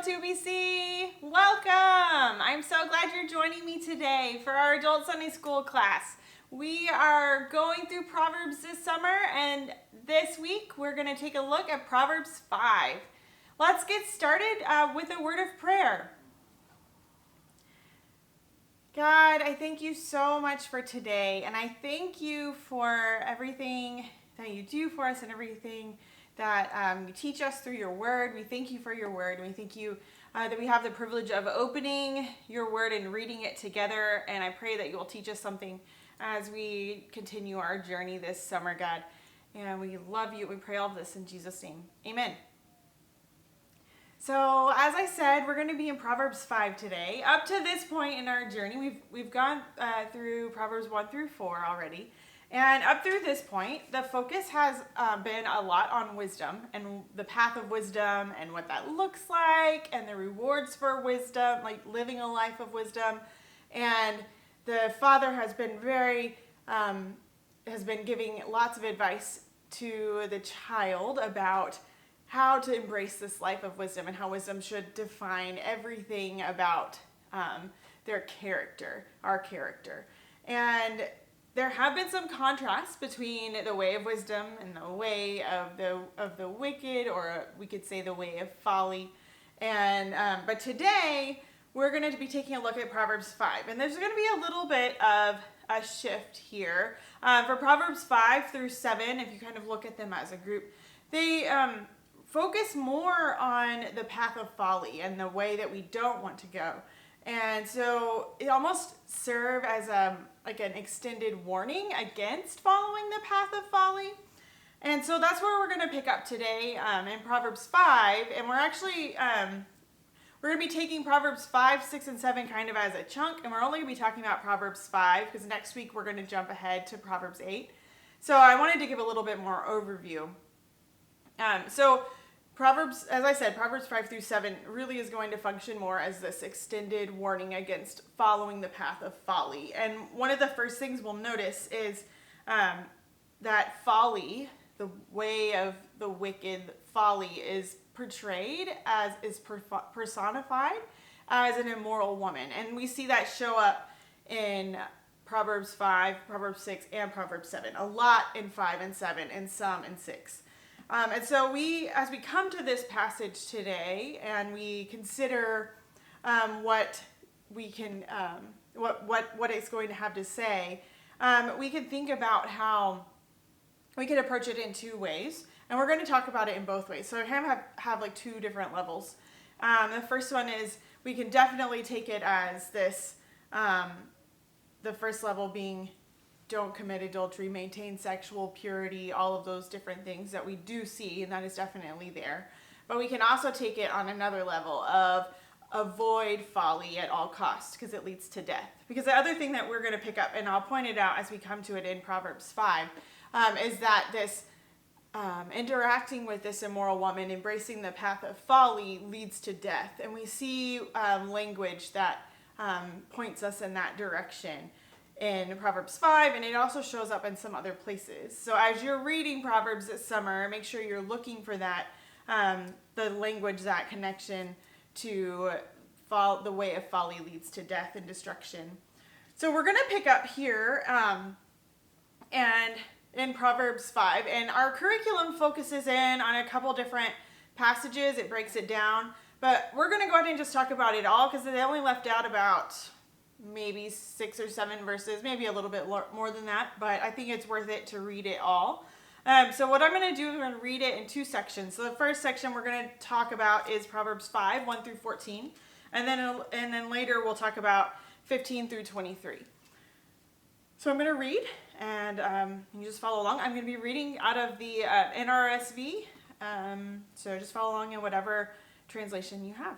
2BC. Welcome. I'm so glad you're joining me today for our Adult Sunday School class. We are going through Proverbs this summer, and this week we're going to take a look at Proverbs 5. Let's get started with a word of prayer. God, I thank you so much for today, and I thank you for everything that you do for us and everything that you teach us through your word. We thank you for your word, and we thank you that we have the privilege of opening your word and reading it together, and I pray that you will teach us something as we continue our journey this summer, God. And we love you. We pray all of this in Jesus' name. Amen. So, as I said, we're going to be in Proverbs 5 today. Up to this point in our journey, we've gone through Proverbs 1 through 4 already. And up through this point, the focus has been a lot on wisdom and the path of wisdom and what that looks like and the rewards for wisdom, like living a life of wisdom. And the father has been giving lots of advice to the child about how to embrace this life of wisdom and how wisdom should define everything about their character, our character. And there have been some contrasts between the way of wisdom and the way of the wicked, or we could say the way of folly. And but today we're going to be taking a look at Proverbs 5, and there's going to be a little bit of a shift here for Proverbs 5 through 7. If you kind of look at them as a group, they focus more on the path of folly and the way that we don't want to go. And so it almost serves as an extended warning against following the path of folly. And so that's where we're going to pick up today in Proverbs 5. And we're actually, we're going to be taking Proverbs 5, 6, and 7 kind of as a chunk. And we're only going to be talking about Proverbs 5 because next week we're going to jump ahead to Proverbs 8. So I wanted to give a little bit more overview. So Proverbs, as I said, Proverbs 5 through 7 really is going to function more as this extended warning against following the path of folly. And one of the first things we'll notice is that folly, the way of the wicked, folly is portrayed as, is personified as an immoral woman. And we see that show up in Proverbs 5, Proverbs 6, and Proverbs 7. A lot in 5 and 7, and some in 6. And so as we come to this passage today, and we consider what we can, what it's going to have to say, we can think about how we can approach it in two ways, and we're going to talk about it in both ways. So I have like two different levels. The first one is we can definitely take it as this, the first level being don't commit adultery, maintain sexual purity, all of those different things that we do see, and that is definitely there. But we can also take it on another level of avoid folly at all costs because it leads to death. Because the other thing that we're going to pick up, and I'll point it out as we come to it in Proverbs 5, is that this interacting with this immoral woman, embracing the path of folly, leads to death. And we see language that points us in that direction in Proverbs 5, and it also shows up in some other places. So as you're reading Proverbs this summer, make sure you're looking for that, the language, that connection to the way of folly leads to death and destruction. So we're going to pick up here and in Proverbs 5, and our curriculum focuses in on a couple different passages. It breaks it down, but we're going to go ahead and just talk about it all because they only left out about maybe 6 or 7 verses, maybe a little bit more than that, but I think it's worth it to read it all. So what I'm going to do is I'm going to read it in two sections. So the first section we're going to talk about is Proverbs 5, 1 through 14, and then later we'll talk about 15 through 23. So I'm going to read, and you just follow along. I'm going to be reading out of the NRSV, so just follow along in whatever translation you have.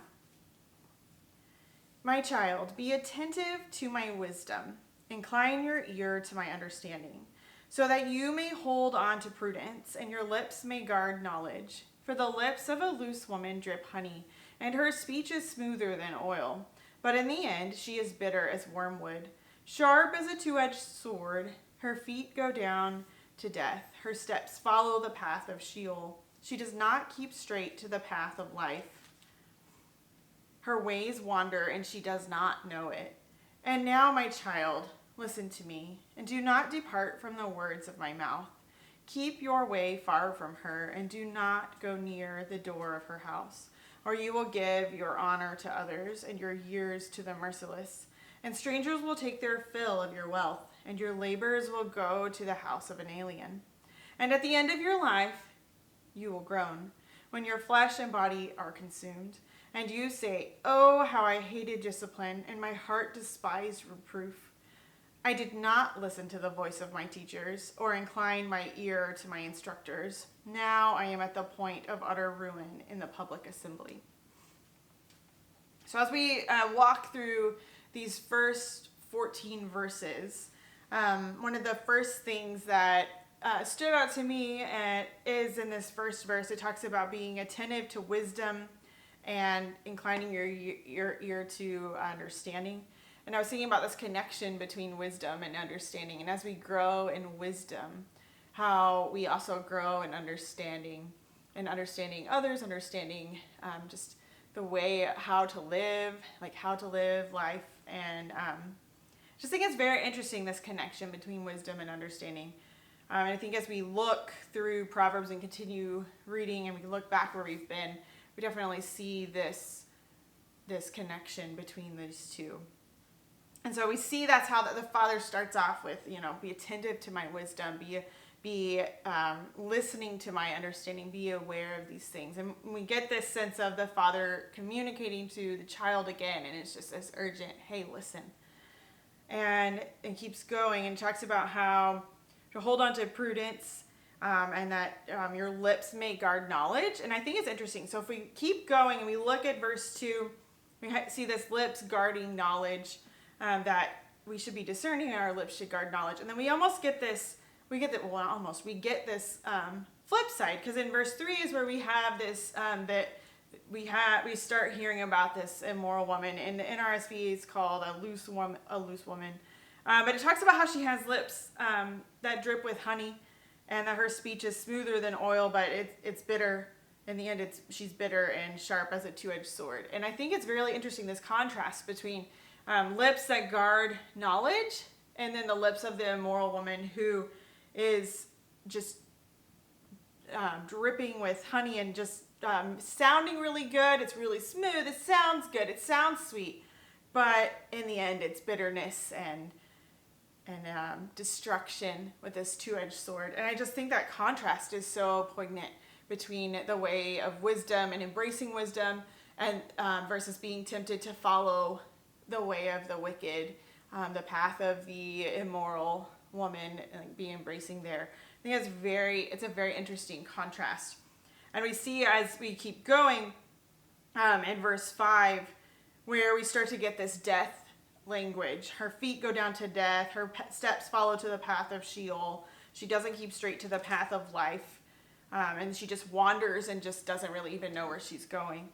My child, be attentive to my wisdom. Incline your ear to my understanding, so that you may hold on to prudence, and your lips may guard knowledge. For the lips of a loose woman drip honey, and her speech is smoother than oil. But in the end, she is bitter as wormwood, sharp as a two-edged sword. Her feet go down to death. Her steps follow the path of Sheol. She does not keep straight to the path of life. Her ways wander, and she does not know it. And now, my child, listen to me, and do not depart from the words of my mouth. Keep your way far from her, and do not go near the door of her house, or you will give your honor to others and your years to the merciless. And strangers will take their fill of your wealth, and your labors will go to the house of an alien. And at the end of your life, you will groan, when your flesh and body are consumed. And you say, oh, how I hated discipline, and my heart despised reproof. I did not listen to the voice of my teachers, or incline my ear to my instructors. Now I am at the point of utter ruin in the public assembly. So as we walk through these first 14 verses, one of the first things that stood out to me is in this first verse. It talks about being attentive to wisdom and inclining your ear to understanding. And I was thinking about this connection between wisdom and understanding. And as we grow in wisdom, how we also grow in understanding others, understanding just the way how to live life. And just think it's very interesting, this connection between wisdom and understanding. And I think as we look through Proverbs and continue reading, and we look back where we've been, we definitely see this connection between these two. And so we see that's how the Father starts off with, be attentive to my wisdom, be listening to my understanding, be aware of these things. And we get this sense of the Father communicating to the child again, and it's just this urgent, hey, listen. And it keeps going and talks about how to hold on to prudence, and that your lips may guard knowledge. And I think it's interesting. So if we keep going and we look at verse 2, we see this lips guarding knowledge, that we should be discerning, and our lips should guard knowledge. And then we get this flip side, because in verse 3 is where we have this, we start hearing about this immoral woman. In the NRSV, it's called a loose woman. But it talks about how she has lips that drip with honey, and that her speech is smoother than oil, but it's bitter. In the end, she's bitter and sharp as a two-edged sword. And I think it's really interesting, this contrast between lips that guard knowledge, and then the lips of the immoral woman who is just dripping with honey and just sounding really good. It's really smooth. It sounds good. It sounds sweet. But in the end, it's bitterness and destruction with this two-edged sword. And I just think that contrast is so poignant between the way of wisdom and embracing wisdom, and versus being tempted to follow the way of the wicked, the path of the immoral woman, and be embracing there. I think it's a very interesting contrast. And we see as we keep going in verse 5, where we start to get this death language. Her feet go down to death. Her steps follow to the path of Sheol. She doesn't keep straight to the path of life. And she just wanders and just doesn't really even know where she's going.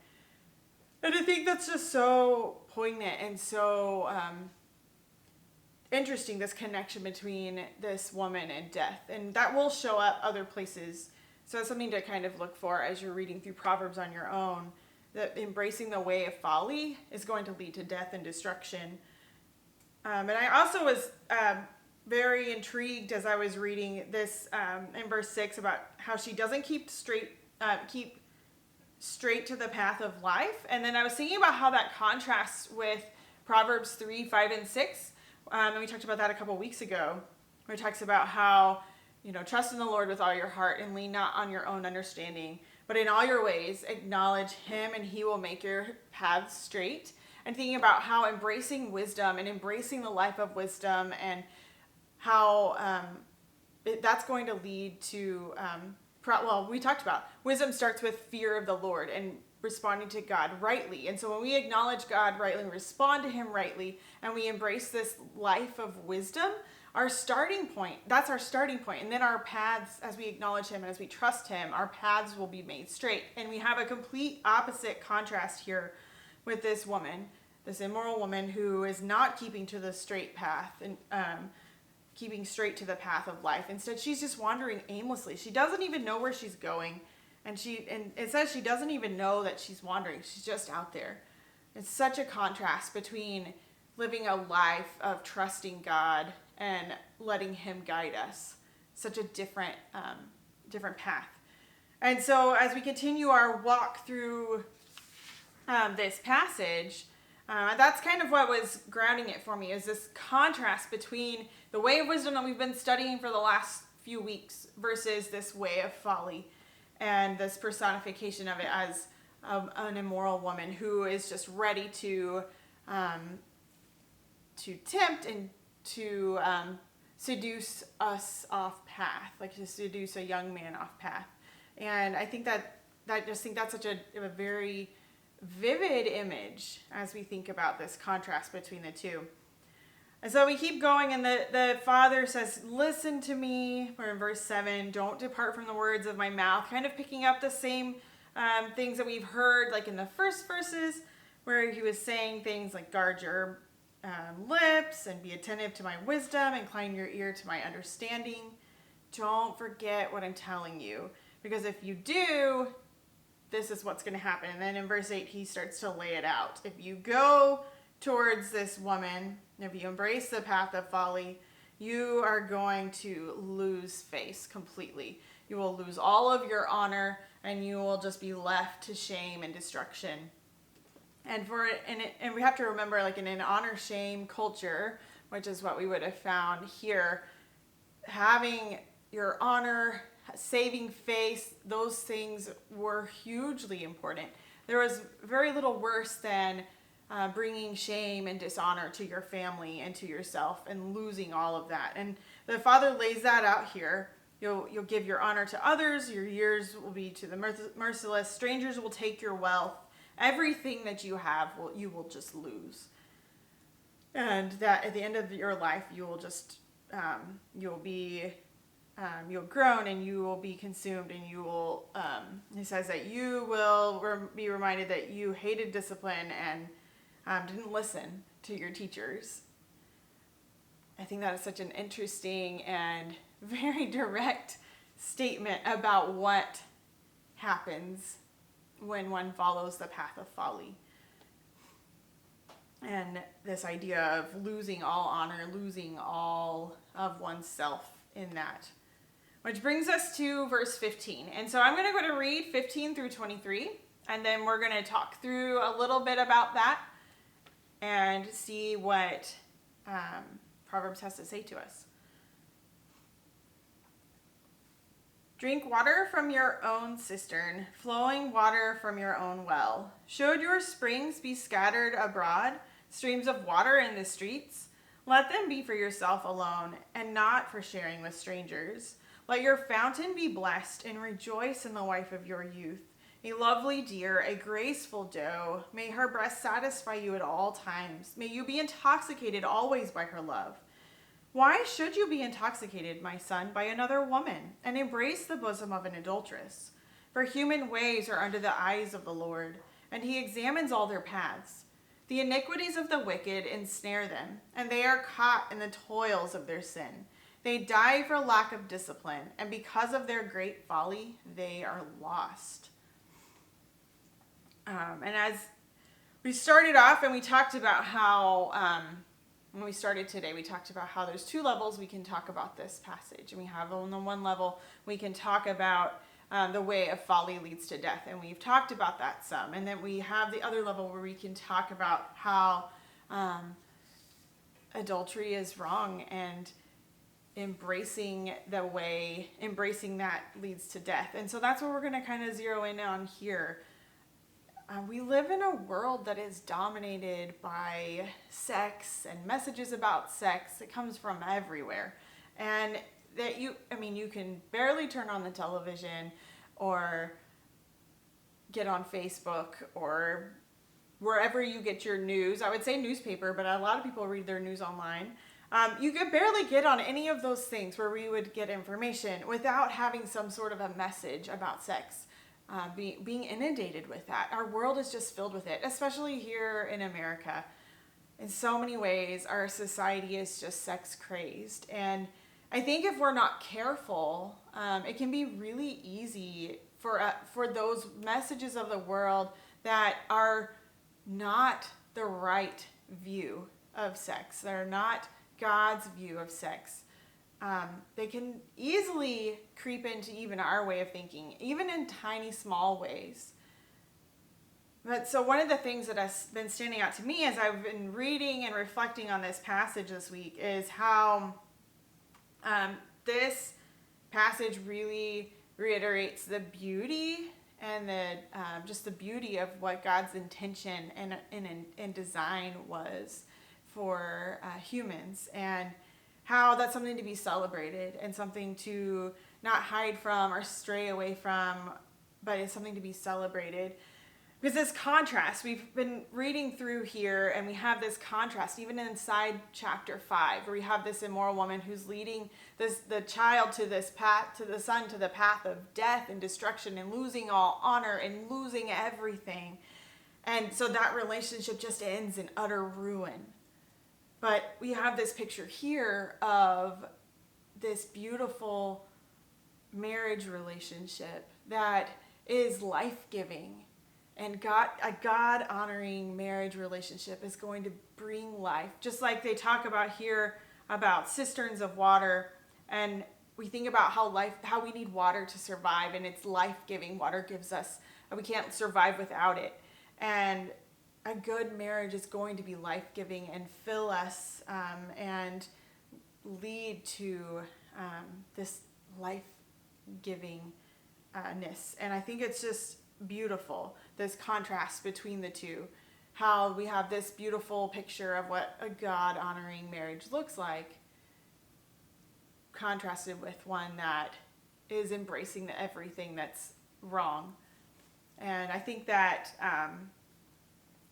And I think that's just so poignant and so interesting, this connection between this woman and death. And that will show up other places. So it's something to kind of look for as you're reading through Proverbs on your own, that embracing the way of folly is going to lead to death and destruction. And I also was very intrigued as I was reading this in verse 6 about how she doesn't keep straight to the path of life. And then I was thinking about how that contrasts with Proverbs 3, 5, and 6. And we talked about that a couple weeks ago, where it talks about how, trust in the Lord with all your heart and lean not on your own understanding, but in all your ways acknowledge him, and he will make your paths straight. And thinking about how embracing wisdom and embracing the life of wisdom, and how that's going to lead to, we talked about wisdom starts with fear of the Lord and responding to God rightly. And so when we acknowledge God rightly, and respond to him rightly, and we embrace this life of wisdom, that's our starting point. And then our paths, as we acknowledge him and as we trust him, our paths will be made straight. And we have a complete opposite contrast here with this woman, this immoral woman who is not keeping to the straight path and keeping straight to the path of life. Instead, she's just wandering aimlessly. She doesn't even know where she's going. And it says she doesn't even know that she's wandering. She's just out there. It's such a contrast between living a life of trusting God and letting Him guide us. Such a different path. And so as we continue our walk through this passage, that's kind of what was grounding it for me, is this contrast between the way of wisdom that we've been studying for the last few weeks versus this way of folly, and this personification of it as an immoral woman who is just ready to tempt and to seduce us off path, like to seduce a young man off path. And I think that's such a very vivid image as we think about this contrast between the two. And so we keep going, and the father says, listen to me. We're in verse 7, don't depart from the words of my mouth, kind of picking up the same things that we've heard like in the first verses, where he was saying things like guard your lips and be attentive to my wisdom, incline your ear to my understanding. Don't forget what I'm telling you, because if you do, this is what's going to happen. And then in verse 8, he starts to lay it out. If you go towards this woman, if you embrace the path of folly, you are going to lose face completely. You will lose all of your honor, and you will just be left to shame and destruction. And we have to remember, like in an honor-shame culture, which is what we would have found here, having your honor, saving face, those things were hugely important. There was very little worse than bringing shame and dishonor to your family and to yourself and losing all of that. And the father lays that out here. You'll give your honor to others. Your years will be to the merciless. Strangers will take your wealth. Everything that you have, you will just lose. And that at the end of your life, you will just, you'll groan and you will be consumed, and you will, he says that you will be reminded that you hated discipline and didn't listen to your teachers. I think that is such an interesting and very direct statement about what happens when one follows the path of folly. And this idea of losing all honor, losing all of oneself in that. Which brings us to verse 15. And so I'm going to go to read 15 through 23, and then we're going to talk through a little bit about that and see what Proverbs has to say to us. Drink water from your own cistern, flowing water from your own well. Should your springs be scattered abroad, streams of water in the streets? Let them be for yourself alone, and not for sharing with strangers. Let your fountain be blessed, and rejoice in the wife of your youth. A lovely deer, a graceful doe, may her breast satisfy you at all times. May you be intoxicated always by her love. Why should you be intoxicated, my son, by another woman, and embrace the bosom of an adulteress? For human ways are under the eyes of the Lord, and he examines all their paths. The iniquities of the wicked ensnare them, and they are caught in the toils of their sin. They die for lack of discipline, and because of their great folly, they are lost. And as we started off, and we talked about how, when we started today, we talked about how there's two levels we can talk about this passage. And we have on the one level, we can talk about the way of folly leads to death. And we've talked about that some. And then we have the other level where we can talk about how adultery is wrong, and embracing that leads to death. And so that's what we're going to kind of zero in on here. We live in a world that is dominated by sex and messages about sex. It comes from everywhere. And that you can barely turn on the television or get on Facebook or wherever you get your news. I would say newspaper, but a lot of people read their news online. You could barely get on any of those things where we would get information without having some sort of a message about sex. Being inundated with that. Our world is just filled with it, especially here in America. In so many ways, our society is just sex crazed. And I think if we're not careful, it can be really easy for those messages of the world that are not the right view of sex. They're not God's view of sex. They can easily creep into even our way of thinking, even in tiny, small ways. But so one of the things that has been standing out to me as I've been reading and reflecting on this passage this week is how this passage really reiterates the beauty and just the beauty of what God's intention and design was for humans, and how that's something to be celebrated and something to not hide from or stray away from, but it's something to be celebrated. Because this contrast, we've been reading through here, and we have this contrast even inside chapter 5, where we have this immoral woman who's leading the child to this path, to the son, to the path of death and destruction, and losing all honor and losing everything. And so that relationship just ends in utter ruin. But we have this picture here of this beautiful marriage relationship that is life-giving. And a God-honoring marriage relationship is going to bring life. Just like they talk about here about cisterns of water, and we think about how we need water to survive, and it's life-giving. Water gives us, we can't survive without it. And a good marriage is going to be life-giving and fill us and lead to this life-givingness. And I think it's just beautiful, this contrast between the two, how we have this beautiful picture of what a God-honoring marriage looks like, contrasted with one that is embracing everything that's wrong. And I think that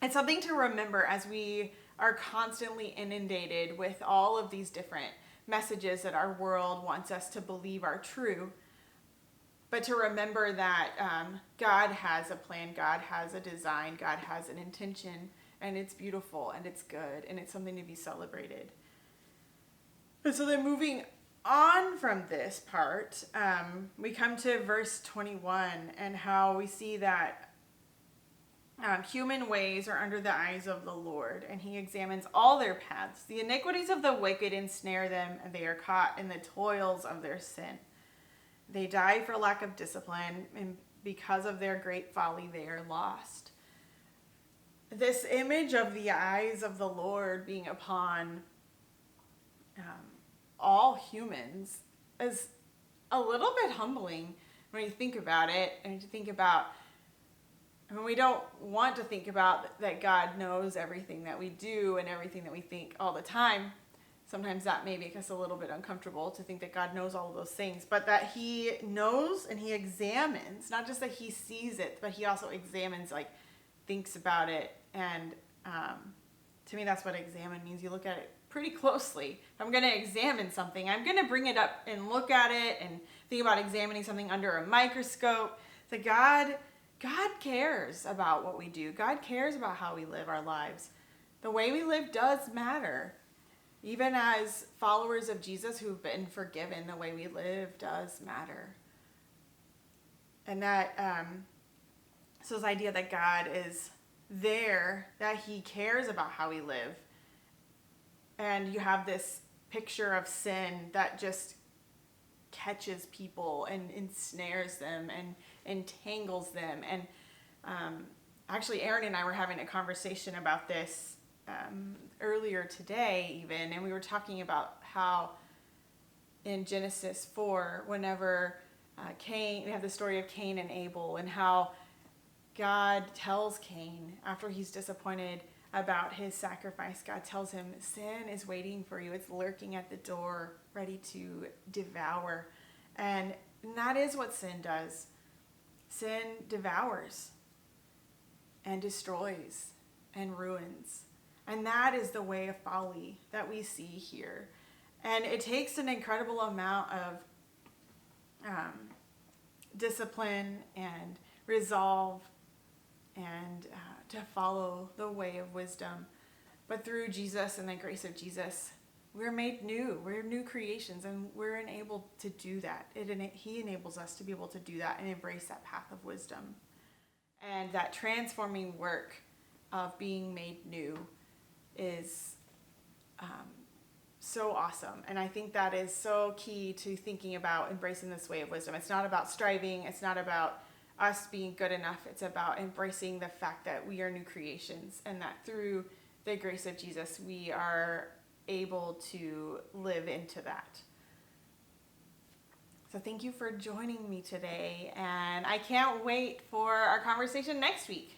it's something to remember as we are constantly inundated with all of these different messages that our world wants us to believe are true. But to remember that God has a plan, God has a design, God has an intention, and it's beautiful and it's good and it's something to be celebrated. And so then moving on from this part, we come to verse 21 and how we see that human ways are under the eyes of the Lord, and he examines all their paths. The iniquities of the wicked ensnare them, and they are caught in the toils of their sin. They die for lack of discipline, and because of their great folly, they are lost. This image of the eyes of the Lord being upon all humans is a little bit humbling when you think about it, and to think about, we don't want to think about that God knows everything that we do and everything that we think all the time. Sometimes that may make us a little bit uncomfortable to think that God knows all of those things, but that he knows and he examines, not just that he sees it, but he also examines, like thinks about it. And to me, that's what examine means. You look at it pretty closely. If I'm going to examine something, I'm going to bring it up and look at it and think about examining something under a microscope. So God cares about what we do. God cares about how we live our lives. The way we live does matter. Even as followers of Jesus who've been forgiven, the way we live does matter. And that, so this idea that God is there, that he cares about how we live. And you have this picture of sin that just catches people and ensnares them and entangles them. And actually, Aaron and I were having a conversation about this earlier today even, and we were talking about how in Genesis 4, whenever we have the story of Cain and Abel, and how God tells Cain, after he's disappointed about his sacrifice, God tells him, sin is waiting for you. It's lurking at the door, ready to devour. And that is what sin does. Sin devours and destroys and ruins. And that is the way of folly that we see here. And it takes an incredible amount of discipline and resolve and to follow the way of wisdom. But through Jesus and the grace of Jesus, we're made new. We're new creations, and we're enabled to do that. He enables us to be able to do that and embrace that path of wisdom. And that transforming work of being made new is so awesome. And I think that is so key to thinking about embracing this way of wisdom. It's not about striving. It's not about us being good enough. It's about embracing the fact that we are new creations and that through the grace of Jesus, we are able to live into that. So thank you for joining me today. And I can't wait for our conversation next week.